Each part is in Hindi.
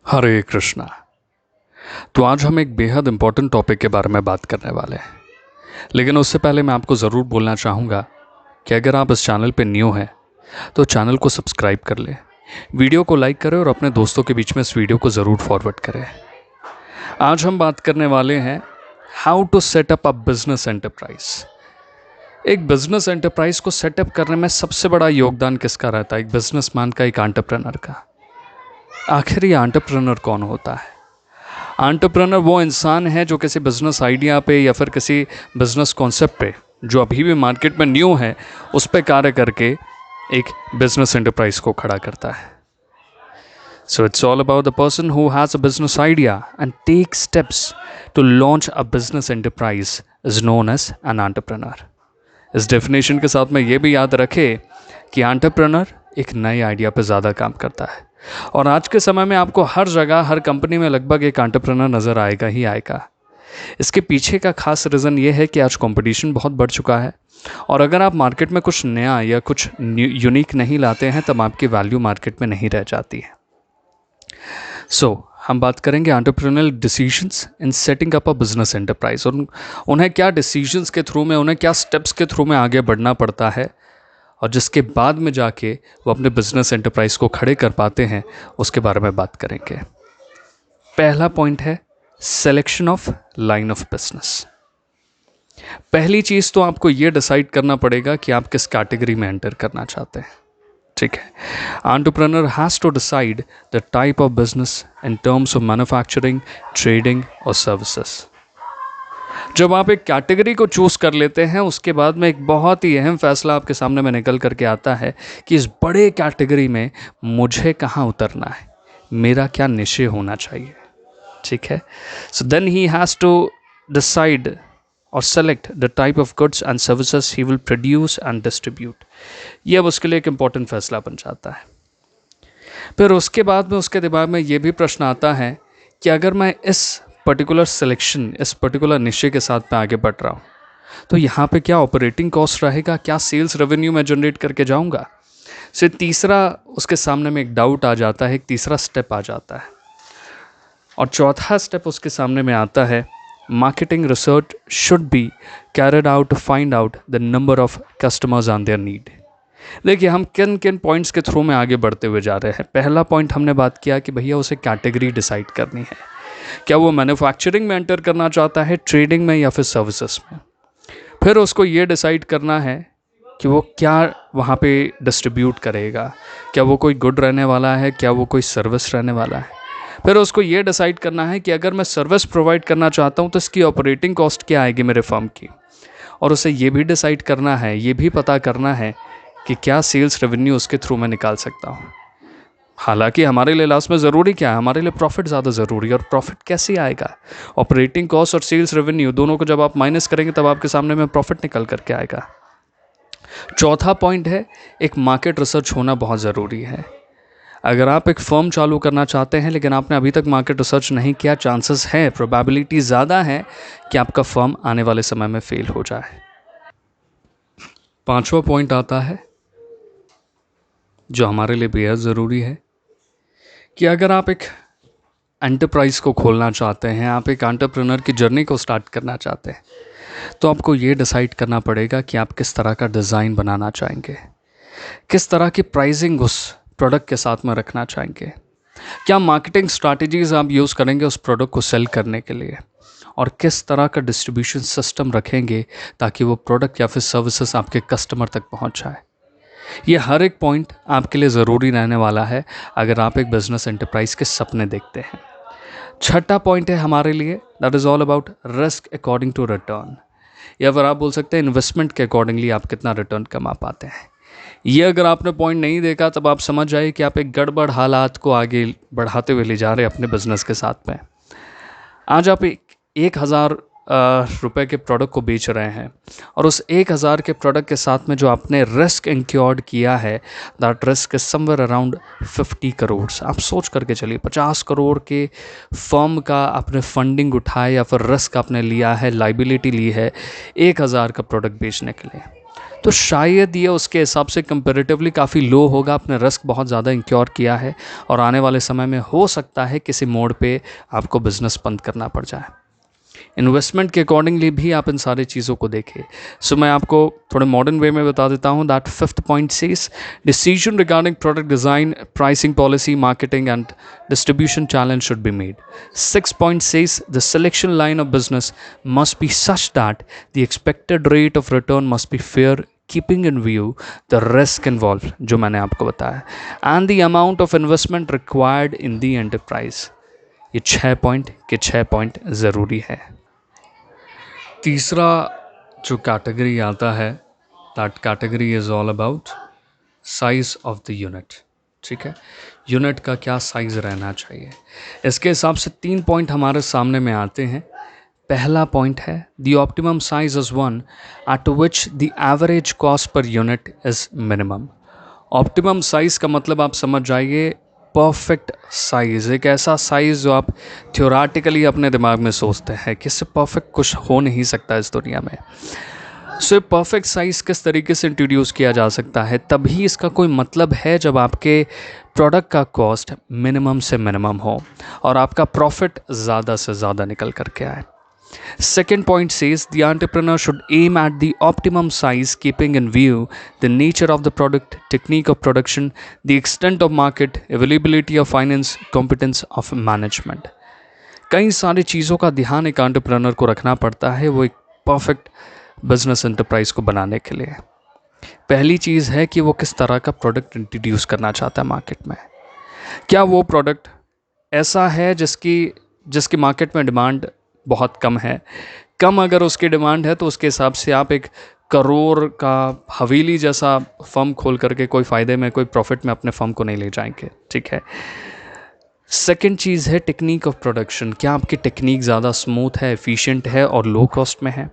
हरे कृष्णा। तो आज हम एक बेहद इम्पोर्टेंट टॉपिक के बारे में बात करने वाले हैं, लेकिन उससे पहले मैं आपको ज़रूर बोलना चाहूँगा कि अगर आप इस चैनल पे न्यू हैं तो चैनल को सब्सक्राइब कर लें, वीडियो को लाइक करें और अपने दोस्तों के बीच में इस वीडियो को ज़रूर फॉरवर्ड करें। आज हम बात करने वाले हैं how to setup a business enterprise. एक बिजनेस एंटरप्राइज को सेटअप करने में सबसे बड़ा योगदान किसका रहता है? एक बिजनेसमैन का, एक एंटरप्रेन्योर का। आखिर ये एंटरप्रेन्योर कौन होता है? एंटरप्रेन्योर वो इंसान है जो किसी बिजनेस आइडिया पे या फिर किसी बिजनेस कॉन्सेप्ट पे जो अभी भी मार्केट में न्यू है उस पर कार्य करके एक बिजनेस एंटरप्राइज को खड़ा करता है। So it's all about the person who has a business idea and take steps to launch a business enterprise is known as an entrepreneur. इस डेफिनेशन के साथ में ये भी याद रखें कि एंटरप्रेन्योर एक नए आइडिया पे ज़्यादा काम करता है, और आज के समय में आपको हर जगह, हर कंपनी में लगभग एक एंटरप्रेन्योर नज़र आएगा ही आएगा। इसके पीछे का खास रीज़न ये है कि आज कंपटीशन बहुत बढ़ चुका है, और अगर आप मार्केट में कुछ नया या कुछ यूनिक नहीं लाते हैं तब आपकी वैल्यू मार्केट में नहीं रह जाती है। हम बात करेंगे entrepreneurial decisions in setting up a business enterprise, और उन्हें क्या डिसीजंस के थ्रू में, उन्हें क्या स्टेप्स के थ्रू में आगे बढ़ना पड़ता है, और जिसके बाद में जाके वो अपने बिजनेस एंटरप्राइज को खड़े कर पाते हैं, उसके बारे में बात करेंगे। पहला पॉइंट है selection of line of business. पहली चीज़ तो आपको ये डिसाइड करना पड़ेगा कि आप किस कैटेगरी में एंटर करना चाहते हैं। ठीक है, entrepreneur has to decide the type of business in terms of manufacturing, trading और सर्विसेज। जब आप एक कैटेगरी को चूज कर लेते हैं उसके बाद में एक बहुत ही अहम फैसला आपके सामने में निकल करके आता है कि इस बड़े कैटेगरी में मुझे कहाँ उतरना है, मेरा क्या निश्चय होना चाहिए। ठीक है, so then he has to decide और select the type of goods and services he will produce and distribute. ये अब उसके लिए एक इम्पॉर्टेंट फैसला बन जाता है। फिर उसके बाद में उसके दिमाग में ये भी प्रश्न आता है कि अगर मैं इस पर्टिकुलर सिलेक्शन, इस पर्टिकुलर निश्चय के साथ मैं आगे बढ़ रहा हूँ तो यहाँ पे क्या ऑपरेटिंग कॉस्ट रहेगा, क्या सेल्स रेवेन्यू मैं जनरेट करके जाऊँगा। फिर तीसरा उसके सामने में एक डाउट आ जाता है, एक तीसरा स्टेप आ जाता है, और चौथा स्टेप उसके सामने में आता है marketing research should be carried out to find out the number of customers on their need. देखिए, हम किन किन पॉइंट्स के थ्रू में आगे बढ़ते हुए जा रहे हैं। पहला पॉइंट हमने बात किया कि भैया उसे कैटेगरी डिसाइड करनी है, क्या वो मैन्युफैक्चरिंग में एंटर करना चाहता है, ट्रेडिंग में या फिर सर्विसेज में। फिर उसको ये डिसाइड करना है कि वो क्या वहाँ पे डिस्ट्रीब्यूट करेगा, क्या वो कोई गुड रहने वाला है, क्या वो कोई सर्विस रहने वाला है। फिर उसको ये डिसाइड करना है कि अगर मैं सर्विस प्रोवाइड करना चाहता हूँ तो इसकी ऑपरेटिंग कॉस्ट क्या आएगी मेरे फर्म की, और उसे ये भी डिसाइड करना है, ये भी पता करना है कि क्या सेल्स रेवेन्यू उसके थ्रू मैं निकाल सकता हूँ। हालांकि हमारे लिए लास्ट में ज़रूरी क्या है, हमारे लिए प्रॉफिट ज़्यादा ज़रूरी है, और प्रॉफिट कैसे आएगा? ऑपरेटिंग कॉस्ट और सेल्स रेवेन्यू दोनों को जब आप माइनस करेंगे तब आपके सामने में प्रॉफिट निकल करके आएगा। चौथा पॉइंट है एक मार्केट रिसर्च होना बहुत ज़रूरी है। अगर आप एक फर्म चालू करना चाहते हैं लेकिन आपने अभी तक मार्केट रिसर्च नहीं किया, चांसेस है, प्रोबेबिलिटी ज़्यादा है कि आपका फर्म आने वाले समय में फेल हो जाए। पांचवा पॉइंट आता है जो हमारे लिए बेहद ज़रूरी है कि अगर आप एक एंटरप्राइज को खोलना चाहते हैं, आप एक एंटरप्रेन्योर की जर्नी को स्टार्ट करना चाहते हैं, तो आपको ये डिसाइड करना पड़ेगा कि आप किस तरह का डिज़ाइन बनाना चाहेंगे, किस तरह की प्राइसिंग उस प्रोडक्ट के साथ में रखना चाहेंगे, क्या मार्केटिंग स्ट्रैटेजीज़ आप यूज़ करेंगे उस प्रोडक्ट को सेल करने के लिए, और किस तरह का डिस्ट्रीब्यूशन सिस्टम रखेंगे ताकि वो प्रोडक्ट या फिर सर्विसेज आपके कस्टमर तक पहुंच जाए। ये हर एक पॉइंट आपके लिए ज़रूरी रहने वाला है अगर आप एक बिजनेस एंटरप्राइज के सपने देखते हैं। छठा पॉइंट है हमारे लिए, that is all about risk according to return, या फिर आप बोल सकते हैं इन्वेस्टमेंट के अकॉर्डिंगली आप कितना रिटर्न कमा पाते हैं। ये अगर आपने पॉइंट नहीं देखा तब आप समझ जाइए कि आप एक गड़बड़ हालात को आगे बढ़ाते हुए ले जा रहे हैं अपने बिजनेस के साथ में। आज आप 1,000 रुपए के प्रोडक्ट को बेच रहे हैं, और उस 1,000 के प्रोडक्ट के साथ में जो आपने रिस्क इंक्योर्ड किया है, that risk is somewhere around 50 crore. आप सोच करके चलिए, 50 करोड़ के फर्म का आपने फंडिंग उठाया या फिर रिस्क आपने लिया है, लाइबिलिटी ली है 1,000 का प्रोडक्ट बेचने के लिए। तो शायद ये उसके हिसाब से कंपैरेटिवली काफ़ी लो होगा, आपने रिस्क बहुत ज़्यादा इंक्योर किया है और आने वाले समय में हो सकता है किसी मोड़ पे आपको बिज़नेस बंद करना पड़ जाए। इन्वेस्टमेंट के अकॉर्डिंगली भी आप इन सारी चीज़ों को देखें। सो मैं आपको थोड़े मॉडर्न वे में बता देता हूँ that fifth point says decision regarding product design, pricing policy, marketing and distribution challenge should be made. Six point says the selection line of business must be such that the expected rate of return must be fair keeping in view the risk involved, जो मैंने आपको बताया, and the amount of investment required in the enterprise। ये 6 पॉइंट के 6 पॉइंट ज़रूरी है। तीसरा जो कैटेगरी आता है, that category is all about size of the unit. ठीक है, यूनिट का क्या साइज़ रहना चाहिए, इसके हिसाब से 3 पॉइंट हमारे सामने में आते हैं। पहला पॉइंट है the optimum size is one eight which the average cost per unit is minimum. Optimum size का मतलब आप समझ जाइए परफेक्ट साइज़, एक ऐसा साइज़ जो आप थ्योरेटिकली अपने दिमाग में सोचते हैं कि इससे परफेक्ट कुछ हो नहीं सकता इस दुनिया में। सो परफेक्ट साइज़ किस तरीके से इंट्रोड्यूस किया जा सकता है, तभी इसका कोई मतलब है जब आपके प्रोडक्ट का कॉस्ट मिनिमम से मिनिमम हो और आपका प्रॉफिट ज़्यादा से ज़्यादा निकल करके आए। Second point says the entrepreneur should aim at the optimum size, keeping in view the nature of the product, technique of production, the extent of market, availability of finance, competence of management। कई सारी चीज़ों का ध्यान एक एंटरप्रेन्योर को रखना पड़ता है वो एक परफेक्ट बिजनेस एंटरप्राइज को बनाने के लिए। पहली चीज़ है कि वो किस तरह का प्रोडक्ट इंट्रोड्यूस करना चाहता है मार्केट में। क्या वो प्रोडक्ट ऐसा है जिसकी मार्केट में डिमांड बहुत कम है। कम अगर उसकी डिमांड है तो उसके हिसाब से आप एक करोड़ का हवेली जैसा फर्म खोल करके कोई फ़ायदे में, कोई प्रॉफिट में अपने फर्म को नहीं ले जाएंगे। ठीक है। सेकंड चीज़ है टेक्निक ऑफ प्रोडक्शन, क्या आपकी टेक्निक ज़्यादा स्मूथ है, एफिशिएंट है और लो कॉस्ट में है।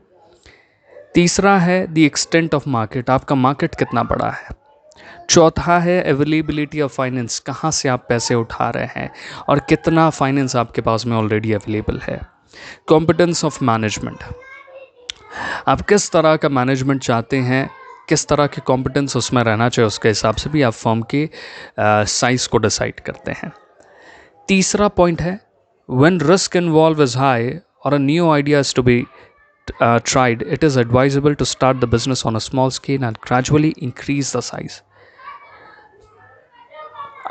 तीसरा है द एक्सटेंट ऑफ मार्केट, आपका मार्केट कितना बड़ा है। चौथा है अवेलेबिलिटी ऑफ फाइनेंस, कहाँ से आप पैसे उठा रहे हैं और कितना फाइनेंस आपके पास में ऑलरेडी अवेलेबल है। कॉम्पिटेंस ऑफ मैनेजमेंट, आप किस तरह का मैनेजमेंट चाहते हैं, किस तरह के कॉम्पिटेंस उसमें रहना चाहिए, उसके हिसाब से भी आप फर्म के साइज़ को डिसाइड करते हैं। तीसरा पॉइंट है when risk involve is high और a new idea is to be tried, it is advisable to start the business on a small scale and gradually increase the size।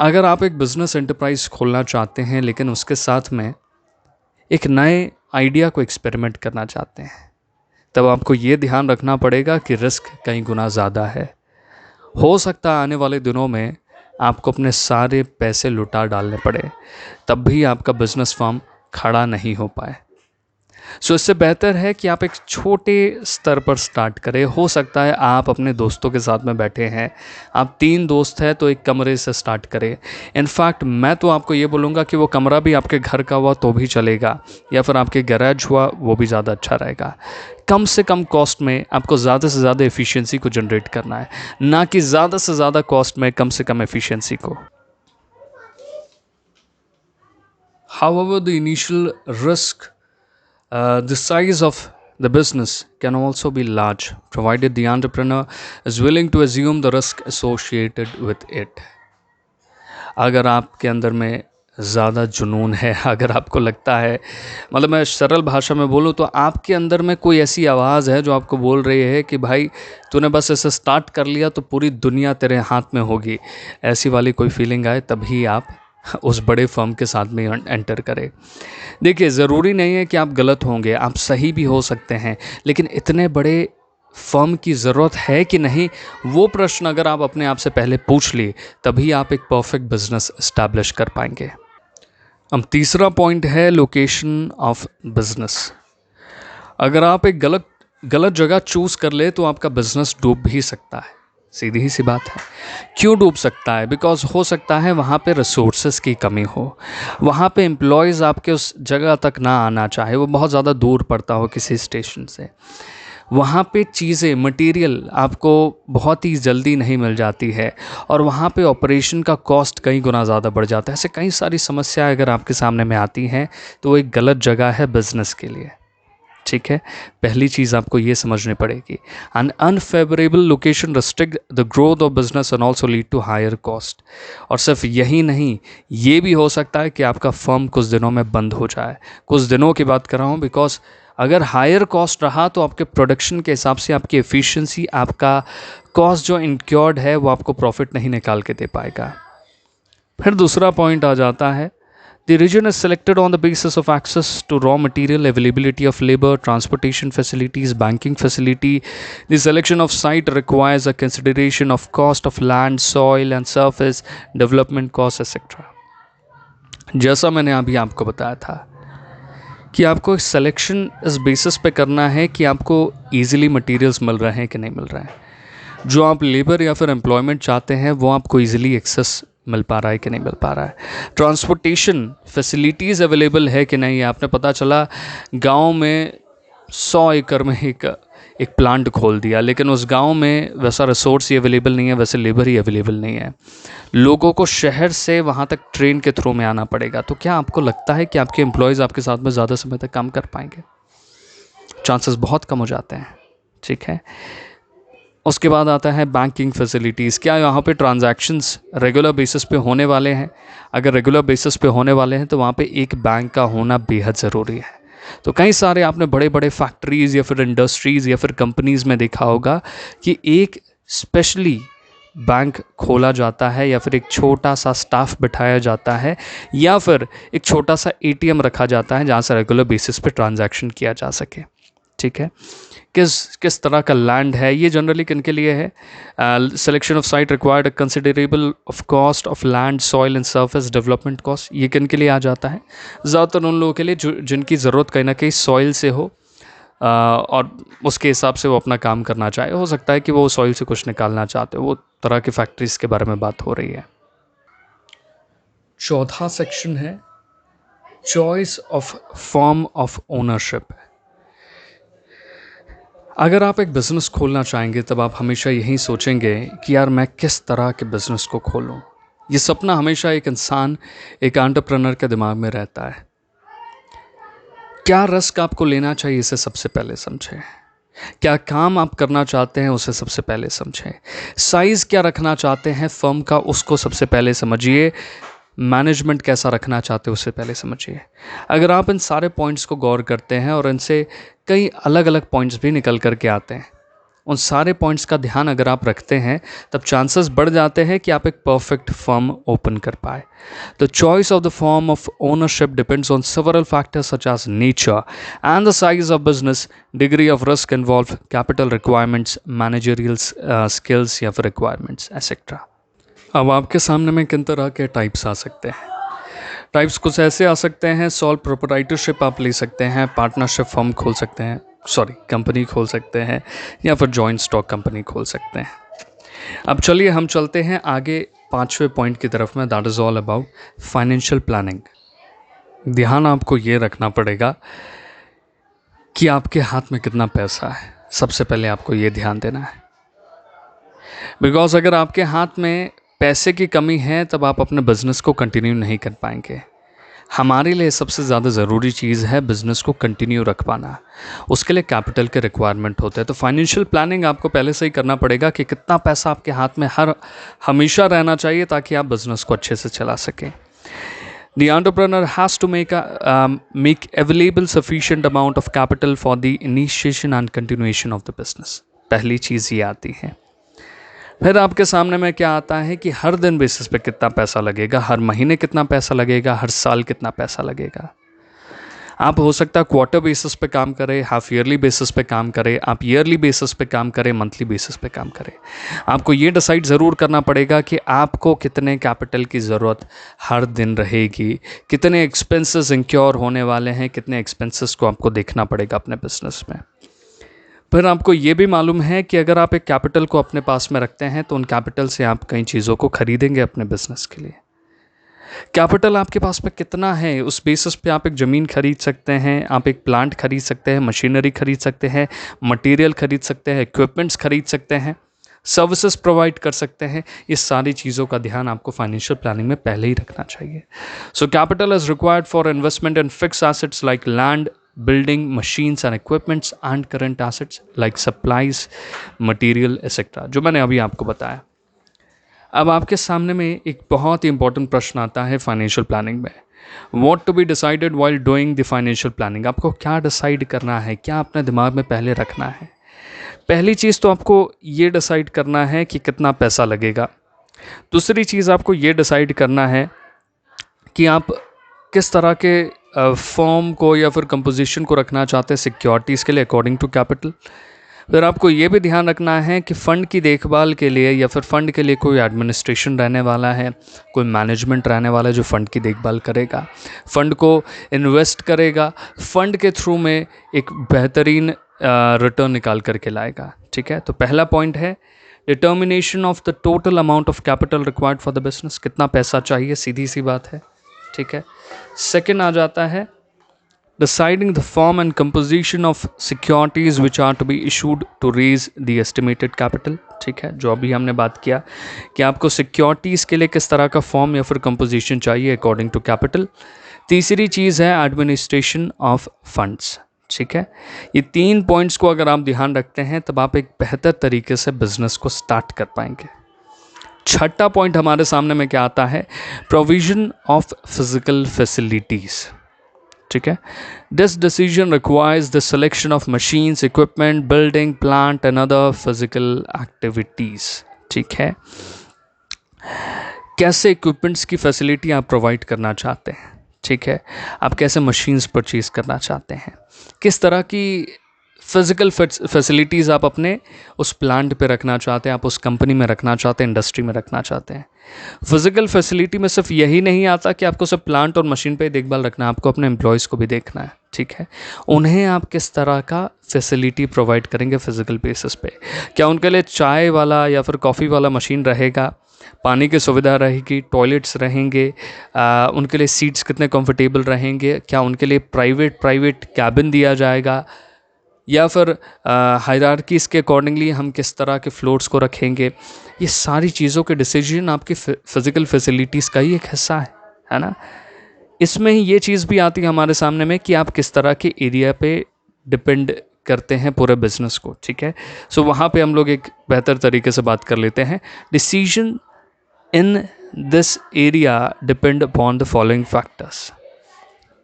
अगर आप एक बिजनेस एंटरप्राइज खोलना चाहते हैं लेकिन उसके साथ में एक नए आइडिया को एक्सपेरिमेंट करना चाहते हैं, तब आपको ये ध्यान रखना पड़ेगा कि रिस्क कई गुना ज़्यादा है। हो सकता है आने वाले दिनों में आपको अपने सारे पैसे लुटा डालने पड़े, तब भी आपका बिजनेस फर्म खड़ा नहीं हो पाए। सो इससे बेहतर है कि आप एक छोटे स्तर पर स्टार्ट करें। हो सकता है आप अपने दोस्तों के साथ में बैठे हैं, आप 3 दोस्त हैं तो एक कमरे से स्टार्ट करें। इनफैक्ट मैं तो आपको ये बोलूँगा कि वो कमरा भी आपके घर का हुआ तो भी चलेगा, या फिर आपके गैराज हुआ वो भी ज़्यादा अच्छा रहेगा। कम से कम कॉस्ट में आपको ज़्यादा से ज़्यादा एफिशिएंसी को जनरेट करना है, ना कि ज़्यादा से ज़्यादा कॉस्ट में कम से कम एफिशिएंसी को। However, the initial risk, the size of the business can also be large, provided the entrepreneur is willing to assume the risk associated with it। अगर आपके अंदर में ज़्यादा जुनून है, अगर आपको लगता है, मतलब मैं सरल भाषा में बोलूँ तो आपके अंदर में कोई ऐसी आवाज़ है जो आपको बोल रही है कि भाई तूने बस ऐसे स्टार्ट कर लिया तो पूरी दुनिया तेरे हाथ में होगी, ऐसी वाली कोई फीलिंग आए, तभी आप उस बड़े फर्म के साथ में एंटर करें। देखिए, ज़रूरी नहीं है कि आप गलत होंगे, आप सही भी हो सकते हैं, लेकिन इतने बड़े फर्म की ज़रूरत है कि नहीं, वो प्रश्न अगर आप अपने आप से पहले पूछ लिए तभी आप एक परफेक्ट बिजनेस इस्टेब्लिश कर पाएंगे। अब तीसरा पॉइंट है लोकेशन ऑफ बिजनेस। अगर आप एक गलत जगह चूज़ कर ले तो आपका बिजनेस डूब भी सकता है, सीधी ही सी बात है। क्यों डूब सकता है? बिकॉज हो सकता है वहाँ पे रिसोर्सेज की कमी हो, वहाँ पे एम्प्लॉयज़ आपके उस जगह तक ना आना चाहे, वो बहुत ज़्यादा दूर पड़ता हो किसी स्टेशन से, वहाँ पे चीज़ें, मटेरियल आपको बहुत ही जल्दी नहीं मिल जाती है, और वहाँ पे ऑपरेशन का कॉस्ट कई गुना ज़्यादा बढ़ जाता है। ऐसे कई सारी समस्याएं अगर आपके सामने में आती हैं तो वो एक गलत जगह है बिज़नेस के लिए। ठीक है, पहली चीज़ आपको ये समझनी पड़ेगी। An unfavourable location restrict the growth of business and also lead to higher cost. और सिर्फ यही नहीं, ये भी हो सकता है कि आपका फर्म कुछ दिनों में बंद हो जाए। कुछ दिनों की बात कर रहा हूँ, बिकॉज अगर हायर कॉस्ट रहा तो आपके प्रोडक्शन के हिसाब से आपकी एफिशिएंसी, आपका कॉस्ट जो इंक्योर्ड है वो आपको प्रॉफिट नहीं निकाल के दे पाएगा। फिर दूसरा पॉइंट आ जाता है, the region is selected on the basis of access to raw material, availability of labor, transportation facilities, banking facility. The selection of site requires a consideration of cost of land, soil and surface, development costs, etc. जैसा मैंने अभी आपको बताया था कि आपको सिलेक्शन इस बेसिस पे करना है कि आपको ईजिली मटेरियल्स मिल रहे हैं कि नहीं मिल रहे हैं, जो आप लेबर या फिर एम्प्लॉयमेंट चाहते हैं वो आपको ईजिली एक्सेस मिल पा रहा है कि नहीं मिल पा रहा है, ट्रांसपोर्टेशन फैसिलिटीज़ अवेलेबल है कि नहीं। आपने पता चला गांव में 100 एकड़ में एक प्लांट खोल दिया, लेकिन उस गांव में वैसा रिसोर्स ही अवेलेबल नहीं है, वैसे लेबर ही अवेलेबल नहीं है, लोगों को शहर से वहाँ तक ट्रेन के थ्रू में आना पड़ेगा। तो क्या आपको लगता है कि आपके एम्प्लॉयज़ आपके साथ में ज़्यादा समय तक काम कर पाएंगे? चांसेस बहुत कम हो जाते हैं, ठीक है। उसके बाद आता है बैंकिंग फैसिलिटीज़। क्या यहाँ पे ट्रांजैक्शंस रेगुलर बेसिस पे होने वाले हैं? अगर रेगुलर बेसिस पे होने वाले हैं तो वहाँ पे एक बैंक का होना बेहद ज़रूरी है। तो कई सारे आपने बड़े बड़े फैक्ट्रीज़ या फिर इंडस्ट्रीज़ या फिर कंपनीज़ में देखा होगा कि एक स्पेशली बैंक खोला जाता है या फिर एक छोटा सा स्टाफ बिठाया जाता है या फिर एक छोटा सा एटीएम रखा जाता है जहाँ से रेगुलर बेसिस पे ट्रांजैक्शन किया जा सके, ठीक है। किस तरह का लैंड है ये, जनरली किन के लिए है? Selection of site required considerable of cost of land, soil and surface, development cost, ये किन के लिए आ जाता है? ज़्यादातर उन लोगों के लिए जिनकी ज़रूरत कहीं ना कहीं सॉइल से हो और उसके हिसाब से वो अपना काम करना चाहे। हो सकता है कि वो सॉइल से कुछ निकालना चाहते हो, वो तरह की फैक्ट्रीज के बारे में बात हो रही है। चौथा सेक्शन है choice of form of ownership. अगर आप एक बिज़नेस खोलना चाहेंगे तब आप हमेशा यही सोचेंगे कि यार मैं किस तरह के बिज़नेस को खोलूं। ये सपना हमेशा एक इंसान, एक एंटरप्रेन्योर के दिमाग में रहता है। क्या रिस्क आपको लेना चाहिए इसे सबसे पहले समझें। क्या काम आप करना चाहते हैं उसे सबसे पहले समझें। साइज़ क्या रखना चाहते हैं फर्म का उसको सबसे पहले समझिए। मैनेजमेंट कैसा रखना चाहते हो उससे पहले समझिए। अगर आप इन सारे पॉइंट्स को गौर करते हैं और इनसे कई अलग अलग पॉइंट्स भी निकल कर के आते हैं, उन सारे पॉइंट्स का ध्यान अगर आप रखते हैं तब चांसेस बढ़ जाते हैं कि आप एक परफेक्ट फर्म ओपन कर पाए। The choice of the form of ownership depends on several factors such as nature and the size of business, degree of risk involve, capital requirements, managerial skills या फिर रिक्वायरमेंट्स एसेट्रा। अब आपके सामने में किन तरह के टाइप्स आ सकते हैं? टाइप्स कुछ ऐसे आ सकते हैं, सॉल प्रोप्राइटरशिप आप ले सकते हैं, पार्टनरशिप फर्म खोल सकते हैं, कंपनी खोल सकते हैं, या फिर जॉइंट स्टॉक कंपनी खोल सकते हैं। अब चलिए हम चलते हैं आगे 5वें पॉइंट की तरफ में, that is all about financial planning. ध्यान आपको ये रखना पड़ेगा कि आपके हाथ में कितना पैसा है, सबसे पहले आपको ये ध्यान देना है। बिकॉज अगर आपके हाथ में पैसे की कमी है तब आप अपने बिज़नेस को कंटिन्यू नहीं कर पाएंगे। हमारे लिए सबसे ज़्यादा ज़रूरी चीज़ है बिज़नेस को कंटिन्यू रख पाना, उसके लिए कैपिटल के रिक्वायरमेंट होते हैं। तो फाइनेंशियल प्लानिंग आपको पहले से ही करना पड़ेगा कि कितना पैसा आपके हाथ में हमेशा रहना चाहिए ताकि आप बिज़नेस को अच्छे से चला सकें। The entrepreneur has to make available sufficient amount of capital for the initiation and continuation of the business। पहली चीज़ ये आती है। फिर आपके सामने में क्या आता है कि हर दिन बेसिस पे कितना पैसा लगेगा, हर महीने कितना पैसा लगेगा, हर साल कितना पैसा लगेगा। आप हो सकता है क्वार्टर बेसिस पे काम करें, हाफ ईयरली बेसिस पे काम करें, आप ईयरली बेसिस पे काम करें, मंथली बेसिस पे काम करें। आपको ये डिसाइड ज़रूर करना पड़ेगा कि आपको कितने कैपिटल की ज़रूरत हर दिन रहेगी, कितने एक्सपेंसेस इंक्योर होने वाले हैं, कितने एक्सपेंसेस को आपको देखना पड़ेगा अपने बिजनेस में। फिर आपको ये भी मालूम है कि अगर आप एक कैपिटल को अपने पास में रखते हैं तो उन कैपिटल से आप कई चीज़ों को खरीदेंगे अपने बिजनेस के लिए। कैपिटल आपके पास में कितना है उस बेसिस पे आप एक ज़मीन खरीद सकते हैं, आप एक प्लांट खरीद सकते हैं, मशीनरी खरीद सकते हैं, मटेरियल खरीद सकते हैं, इक्विपमेंट्स खरीद सकते हैं, सर्विसेज प्रोवाइड कर सकते हैं। ये सारी चीज़ों का ध्यान आपको फाइनेंशियल प्लानिंग में पहले ही रखना चाहिए। So capital is required for investment in fix assets like land, building machines and equipments and current assets like supplies, material etc, जो मैंने अभी आपको बताया। अब आपके सामने में एक बहुत ही इंपॉर्टेंट प्रश्न आता है फाइनेंशियल प्लानिंग में, what to be decided while doing the financial planning. आपको क्या डिसाइड करना है, क्या अपने दिमाग में पहले रखना है। पहली चीज़ तो आपको ये डिसाइड करना है कि कितना पैसा लगेगा। दूसरी चीज़ आपको ये डिसाइड करना है कि आप किस तरह के फॉर्म को या फिर कंपोजिशन को रखना चाहते हैं सिक्योरिटीज़ के लिए अकॉर्डिंग टू कैपिटल। फिर आपको ये भी ध्यान रखना है कि फ़ंड की देखभाल के लिए या फिर फ़ंड के लिए कोई एडमिनिस्ट्रेशन रहने वाला है, कोई मैनेजमेंट रहने वाला है जो फ़ंड की देखभाल करेगा, फ़ंड को इन्वेस्ट करेगा, फ़ंड के थ्रू में एक बेहतरीन रिटर्न निकाल करके लाएगा। ठीक है, तो पहला पॉइंट है determination of the total amount of capital required for the business, कितना पैसा चाहिए, सीधी सी बात है। ठीक है, सेकेंड आ जाता है deciding the form and composition of securities which are to be issued to raise the estimated capital। ठीक है, जो अभी हमने बात किया कि आपको सिक्योरिटीज़ के लिए किस तरह का फॉर्म या फिर कंपोजिशन चाहिए अकॉर्डिंग टू कैपिटल। तीसरी चीज़ है एडमिनिस्ट्रेशन ऑफ फंड्स। ठीक है, ये 3 पॉइंट्स को अगर आप ध्यान रखते हैं तब आप एक बेहतर तरीके से बिजनेस को स्टार्ट कर पाएंगे। छठा पॉइंट हमारे सामने में क्या आता है, प्रोविजन ऑफ फिजिकल फैसिलिटीज़। ठीक है, this decision requires the selection of machines, equipment, building, plant and other physical activities. ठीक है, कैसे इक्विपमेंट्स की फैसिलिटी आप प्रोवाइड करना चाहते हैं। ठीक है, आप कैसे मशीन्स परचेज करना चाहते हैं, किस तरह की फिज़िकल फैसिलिटीज़ आप अपने उस प्लांट पे रखना चाहते हैं, आप उस कंपनी में रखना चाहते हैं, इंडस्ट्री में रखना चाहते हैं। फिज़िकल फैसिलिटी में सिर्फ यही नहीं आता कि आपको सिर्फ प्लांट और मशीन पे देखभाल रखना है, आपको अपने एम्प्लॉयज़ को भी देखना है। ठीक है, उन्हें आप किस तरह का फैसिलिटी प्रोवाइड करेंगे फिज़िकल बेसिस पे। क्या उनके लिए चाय वाला या फिर कॉफ़ी वाला मशीन रहेगा, पानी की सुविधा रहेगी, टॉयलेट्स रहेंगे, उनके लिए सीट्स कितने कंफर्टेबल रहेंगे, क्या उनके लिए प्राइवेट कैबिन दिया जाएगा, या फिर हायरार्कीज़ के अकॉर्डिंगली हम किस तरह के फ्लोर्स को रखेंगे। ये सारी चीज़ों के डिसीजन आपकी फ़िज़िकल फैसिलिटीज़ का ही एक हिस्सा है ना। इसमें ही ये चीज़ भी आती है हमारे सामने में कि आप किस तरह के एरिया पे डिपेंड करते हैं पूरे बिजनेस को। ठीक है, सो वहाँ पे हम लोग एक बेहतर तरीके से बात कर लेते हैं। Decision in this area depend upon the following factors.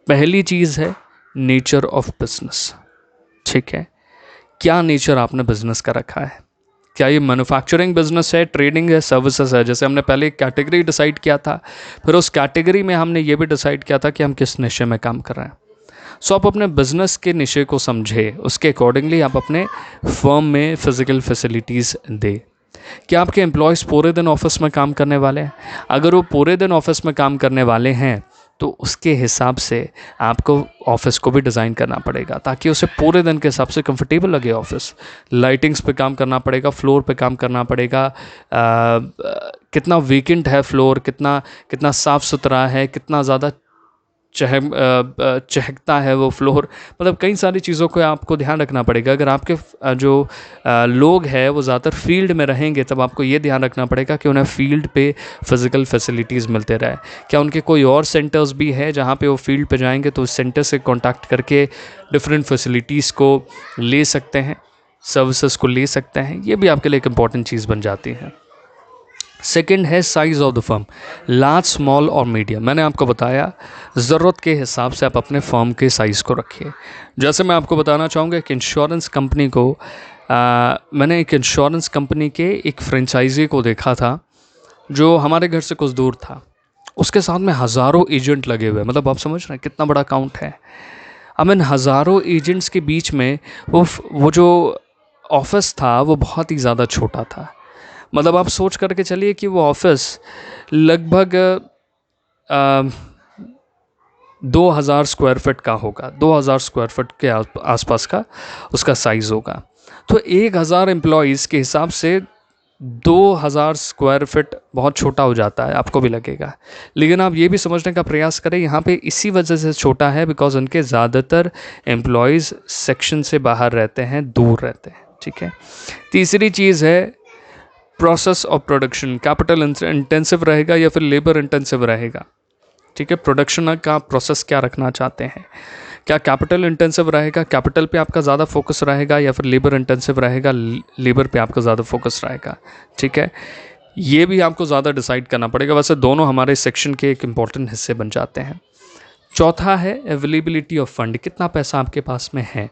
पहली चीज़ है नेचर ऑफ बिजनेस। ठीक है, क्या नेचर आपने बिजनेस का रखा है, क्या ये मैन्युफैक्चरिंग बिजनेस है, ट्रेडिंग है, सर्विसेज है। जैसे हमने पहले एक कैटेगरी डिसाइड किया था, फिर उस कैटेगरी में हमने ये भी डिसाइड किया था कि हम किस निशे में काम कर रहे हैं। सो आप अपने बिजनेस के निशे को समझे, उसके अकॉर्डिंगली आप अपने फर्म में फिजिकल फैसिलिटीज़ दे। क्या आपके एम्प्लॉयज़ पूरे दिन ऑफिस में काम करने वाले हैं? अगर वो पूरे दिन ऑफिस में काम करने वाले हैं तो उसके हिसाब से आपको ऑफिस को भी डिज़ाइन करना पड़ेगा ताकि उसे पूरे दिन के हिसाब से कंफर्टेबल लगे ऑफिस। लाइटिंग्स पे काम करना पड़ेगा, फ्लोर पे काम करना पड़ेगा, कितना वेकेंट है फ्लोर, कितना साफ़ सुथरा है, कितना ज़्यादा चहकता है वो फ्लोर। मतलब कई सारी चीज़ों को आपको ध्यान रखना पड़ेगा। अगर आपके जो लोग हैं वो ज़्यादातर फील्ड में रहेंगे तब आपको ये ध्यान रखना पड़ेगा कि उन्हें फील्ड पे फिज़िकल फैसिलिटीज़ मिलते रहे। क्या उनके कोई और सेंटर्स भी है जहाँ पे वो फील्ड पे जाएंगे तो उस सेंटर से कांटेक्ट करके डिफरेंट फैसिलिटीज़ को ले सकते हैं, सर्विसेज को ले सकते हैं। ये भी आपके लिए एक इम्पॉर्टेंट चीज़ बन जाती है। सेकेंड है size of the firm, large, small और मीडियम। मैंने आपको बताया ज़रूरत के हिसाब से आप अपने फर्म के साइज़ को रखिए। जैसे मैं आपको बताना चाहूँगा एक इंश्योरेंस कंपनी को मैंने एक इंश्योरेंस कंपनी के एक फ्रेंचाइजी को देखा था जो हमारे घर से कुछ दूर था। उसके साथ में हज़ारों एजेंट लगे हुए, मतलब आप समझ रहे हैं कितना बड़ा अकाउंट है। अब इन हज़ारों एजेंट्स के बीच में वो जो ऑफिस था वो बहुत ही ज़्यादा छोटा था। मतलब आप सोच करके चलिए कि वो ऑफिस लगभग 2000 स्क्वायर फीट का होगा, 2000 स्क्वायर फीट के आसपास का उसका साइज़ होगा। तो 1000 एम्प्लॉयज़ के हिसाब से 2000 स्क्वायर फीट बहुत छोटा हो जाता है, आपको भी लगेगा। लेकिन आप ये भी समझने का प्रयास करें यहाँ पे इसी वजह से छोटा है बिकॉज उनके ज़्यादातर एम्प्लॉयज़ सेक्शन से बाहर रहते हैं, दूर रहते हैं। ठीक है, तीसरी चीज़ है process of production, capital intensive रहेगा या फिर लेबर इंटेंसिव रहेगा। ठीक है, प्रोडक्शन का प्रोसेस क्या रखना चाहते हैं, क्या कैपिटल इंटेंसिव रहेगा, कैपिटल पे आपका ज़्यादा फोकस रहेगा, या फिर लेबर इंटेंसिव रहेगा, लेबर पे आपका ज़्यादा फोकस रहेगा। ठीक है, ये भी आपको ज़्यादा डिसाइड करना पड़ेगा। वैसे दोनों हमारे सेक्शन के एक इम्पॉर्टेंट हिस्से बन जाते हैं। चौथा है अवेलेबिलिटी ऑफ फंड, कितना पैसा आपके पास में है,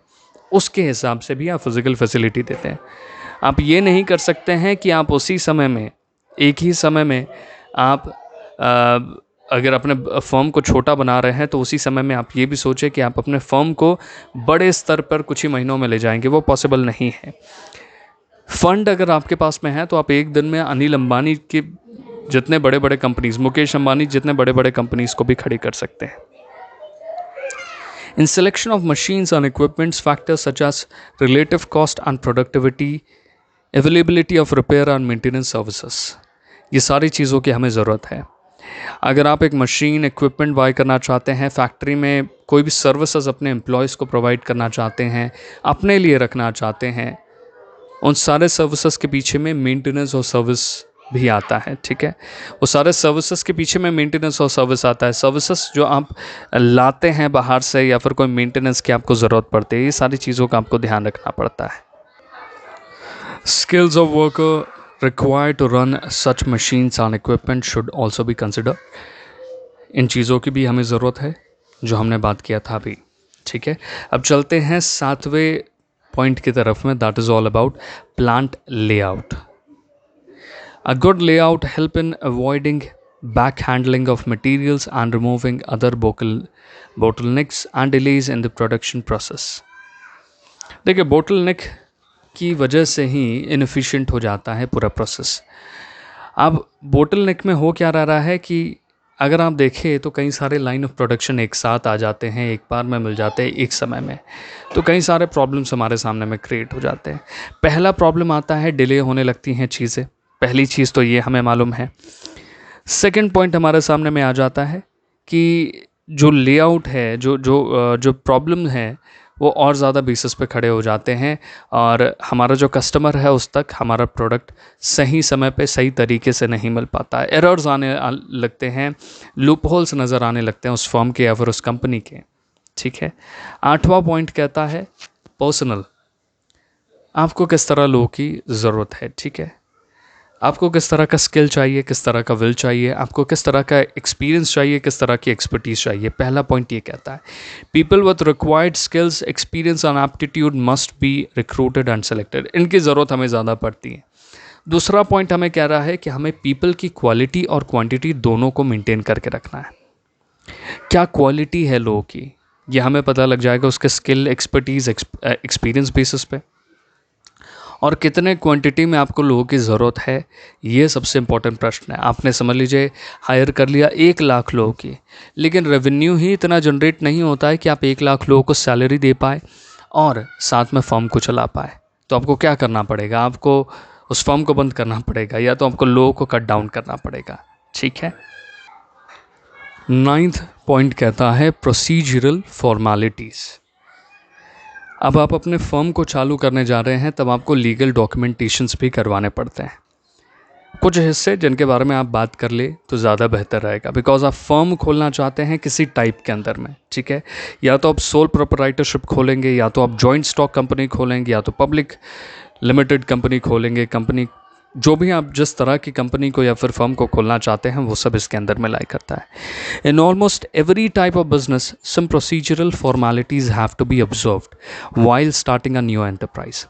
उसके हिसाब से भी आप फिजिकल फैसिलिटी देते हैं। आप ये नहीं कर सकते हैं कि आप उसी समय में, एक ही समय में आप अगर अपने फर्म को छोटा बना रहे हैं तो उसी समय में आप ये भी सोचें कि आप अपने फर्म को बड़े स्तर पर कुछ ही महीनों में ले जाएंगे, वो पॉसिबल नहीं है। फंड अगर आपके पास में है तो आप एक दिन में अनिल अंबानी के जितने बड़े बड़े कंपनीज, मुकेश अंबानी जितने बड़े बड़े कंपनीज को भी खड़ी कर सकते हैं। In selection of machines and equipments, factors such as relative cost and productivity, availability of repair and maintenance services, ये सारी चीज़ों की हमें ज़रूरत है। अगर आप एक मशीन इक्विपमेंट बाय करना चाहते हैं, फैक्ट्री में कोई भी सर्विसेज अपने एम्प्लॉयज़ को प्रोवाइड करना चाहते हैं, अपने लिए रखना चाहते हैं, उन सारे सर्विसेज के पीछे में मेंटेनेंस और सर्विस भी आता है। ठीक है, वो सारे सर्विसेज के पीछे में मेंटेनेंस और सर्विस आता है। सर्विसेज जो आप लाते हैं बाहर से या फिर कोई मेंटेनेंस की आपको ज़रूरत पड़ती है, ये सारी चीज़ों का आपको ध्यान रखना पड़ता है। Skills of worker required to run such machines and equipment should also be consider. इन चीज़ों की भी हमें ज़रूरत है जो हमने बात किया था अभी। ठीक है, अब चलते हैं 7वें पॉइंट की तरफ में, that is all about plant layout. A good layout help in avoiding back handling of materials and removing other bottlenecks and delays in the production process. देखिए, bottleneck की वजह से ही inefficient हो जाता है पूरा प्रोसेस। अब bottleneck में हो क्या रहा है कि अगर आप देखें तो कई सारे लाइन ऑफ प्रोडक्शन एक साथ आ जाते हैं, एक बार में मिल जाते हैं एक समय में, तो कई सारे प्रॉब्लम्स हमारे सामने में क्रिएट हो जाते हैं। पहला प्रॉब्लम आता है डिले होने लगती हैं चीज़ें, पहली चीज़ तो ये हमें मालूम है। सेकंड पॉइंट हमारे सामने में आ जाता है कि जो लेआउट है, जो प्रॉब्लम है, वो और ज़्यादा बेसिस पे खड़े हो जाते हैं और हमारा जो कस्टमर है उस तक हमारा प्रोडक्ट सही समय पे सही तरीके से नहीं मिल पाता है। एरर्स आने लगते हैं, लूप होल्स नज़र आने लगते हैं उस फर्म के या फिर उस कंपनी के। ठीक है, 8वां पॉइंट कहता है पर्सनल, आपको किस तरह लोगों की ज़रूरत है। ठीक है, आपको किस तरह का स्किल चाहिए, किस तरह का विल चाहिए, आपको किस तरह का एक्सपीरियंस चाहिए, किस तरह की एक्सपर्टीज़ चाहिए। पहला पॉइंट ये कहता है people with required skills, experience and aptitude must be recruited and selected. इनकी ज़रूरत हमें ज़्यादा पड़ती है। दूसरा पॉइंट हमें कह रहा है कि हमें पीपल की क्वालिटी और क्वांटिटी दोनों को मेंटेन करके रखना है। क्या क्वालिटी है लोगों की, यह हमें पता लग जाएगा उसके स्किल, एक्सपर्टीज़, एक्सपीरियंस बेसिस पे, और कितने क्वांटिटी में आपको लोगों की ज़रूरत है, ये सबसे इम्पोर्टेंट प्रश्न है। आपने समझ लीजिए हायर कर लिया 1 लाख लोगों की, लेकिन रेवेन्यू ही इतना जनरेट नहीं होता है कि आप 1 लाख लोगों को सैलरी दे पाए और साथ में फर्म को चला पाए। तो आपको क्या करना पड़ेगा, आपको उस फर्म को बंद करना पड़ेगा या तो आपको लोगों को कट डाउन करना पड़ेगा। ठीक है, 9th पॉइंट कहता है प्रोसीजरल फॉर्मेलिटीज़। अब आप अपने फर्म को चालू करने जा रहे हैं तब आपको लीगल डॉक्यूमेंटेशंस भी करवाने पड़ते हैं। कुछ हिस्से जिनके बारे में आप बात कर ले तो ज़्यादा बेहतर रहेगा, बिकॉज आप फर्म खोलना चाहते हैं किसी टाइप के अंदर में। ठीक है, या तो आप सोल प्रोप्राइटरशिप खोलेंगे, या तो आप जॉइंट स्टॉक कंपनी खोलेंगे, या तो पब्लिक लिमिटेड कंपनी खोलेंगे। कंपनी जो भी आप जिस तरह की कंपनी को या फिर फर्म को खोलना चाहते हैं वो सब इसके अंदर में लाई करता है। In almost every type of business some procedural formalities have to be observed while starting a new enterprise.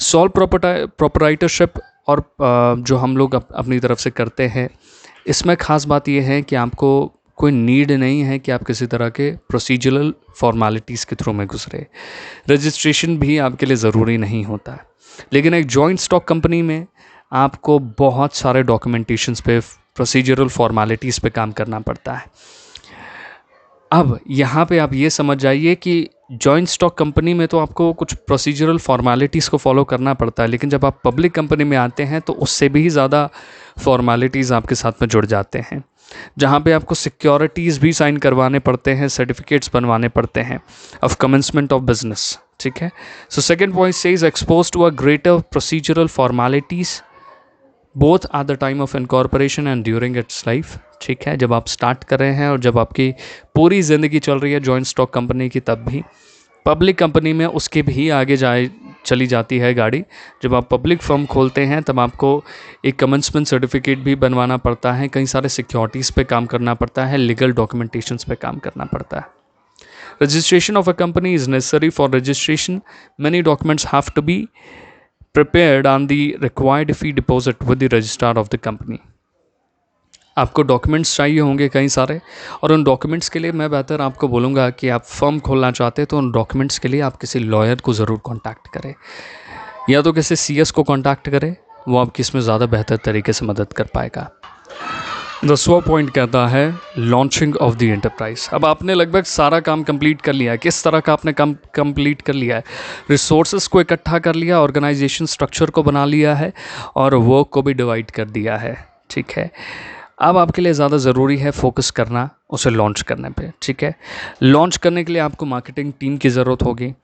Sole proprietorship और जो हम लोग अपनी तरफ से करते हैं, इसमें ख़ास बात यह है कि आपको कोई नीड नहीं है कि आप किसी तरह के प्रोसीजरल फॉर्मेलिटीज़ के थ्रू में गुजरे। रजिस्ट्रेशन भी आपके लिए ज़रूरी नहीं होता है, लेकिन एक जॉइंट स्टॉक कंपनी में आपको बहुत सारे डॉक्यूमेंटेशंस पे, प्रोसीजरल फॉर्मेलिटीज़ पे काम करना पड़ता है। अब यहाँ पे आप ये समझ जाइए कि जॉइंट स्टॉक कंपनी में तो आपको कुछ प्रोसीजरल फॉर्मेलिटीज़ को फॉलो करना पड़ता है, लेकिन जब आप पब्लिक कंपनी में आते हैं तो उससे भी ज़्यादा फॉर्मेलिटीज़ आपके साथ में जुड़ जाते हैं, जहाँ पे आपको सिक्योरिटीज़ भी साइन करवाने पड़ते हैं, सर्टिफिकेट्स बनवाने पड़ते हैं ऑफ कमेंसमेंट ऑफ बिजनेस। ठीक है, so second point says expose to a greater procedural formalities both at the time of incorporation and during its life. ठीक है, जब आप स्टार्ट कर रहे हैं और जब आपकी पूरी ज़िंदगी चल रही है जॉइंट स्टॉक कंपनी की, तब भी पब्लिक कंपनी में उसके भी आगे चली जाती है गाड़ी। जब आप पब्लिक फर्म खोलते हैं तब आपको एक कमेंसमेंट सर्टिफिकेट भी बनवाना पड़ता है, कई सारे सिक्योरिटीज़ पे काम करना पड़ता है, लीगल डॉक्यूमेंटेशंस पे काम करना पड़ता है। Registration of a company is necessary for registration. Many documents have to be prepared on the required fee deposit with the registrar of the company। आपको डॉक्यूमेंट्स चाहिए होंगे कई सारे, और उन डॉक्यूमेंट्स के लिए मैं बेहतर आपको बोलूँगा कि आप फर्म खोलना चाहते हैं तो उन डॉक्यूमेंट्स के लिए आप किसी लॉयर को ज़रूर कांटेक्ट करें, या तो किसी सीएस को कांटेक्ट करें, वो आपकी इसमें ज़्यादा बेहतर तरीके से मदद कर पाएगा। 10वां पॉइंट कहता है लॉन्चिंग ऑफ द एंटरप्राइज। अब आपने लगभग सारा काम कंप्लीट कर लिया है। किस तरह का आपने काम कंप्लीट कर लिया है? रिसोर्सेज को इकट्ठा कर लिया, ऑर्गेनाइजेशन स्ट्रक्चर को बना लिया है, और वर्क को भी डिवाइड कर दिया है। ठीक है, अब आपके लिए ज़्यादा ज़रूरी है फोकस करना उसे लॉन्च करने पे। ठीक है, लॉन्च करने के लिए आपको मार्केटिंग टीम की ज़रूरत होगी,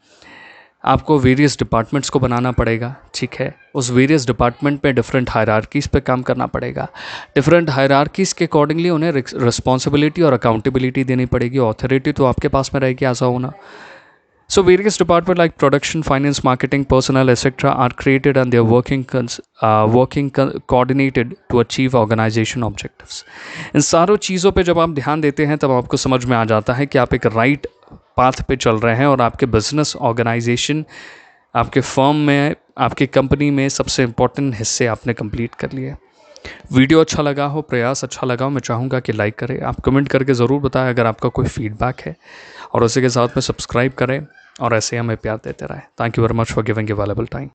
आपको वेरियस डिपार्टमेंट्स को बनाना पड़ेगा। ठीक है, उस वेरियस डिपार्टमेंट पे डिफरेंट हायरार्कीज़ पे काम करना पड़ेगा, डिफरेंट हायरार्कीज़ के अकॉर्डिंगली उन्हें रिस्पॉन्सिबिलिटी और अकाउंटेबिलिटी देनी पड़ेगी। ऑथोरिटी तो आपके पास में रहेगी ऐसा होना। So various departments like production, finance, marketing, personnel, etc. are created and they are working coordinated to achieve organization objectives। इन सारों चीज़ों पे जब आप ध्यान देते हैं तब आपको समझ में आ जाता है कि आप एक राइट पाथ पे चल रहे हैं और आपके बिजनेस ऑर्गेनाइजेशन, आपके फर्म में, आपकी कंपनी में सबसे इम्पोर्टेंट हिस्से आपने कंप्लीट कर लिए। वीडियो अच्छा लगा हो, प्रयास अच्छा लगा हो, मैं चाहूँगा कि लाइक करें। आप कमेंट करके ज़रूर बताएं अगर आपका कोई फीडबैक है, और उसी के साथ में सब्सक्राइब करें और ऐसे हमें प्यार देते रहें। Thank you very much for giving your valuable time.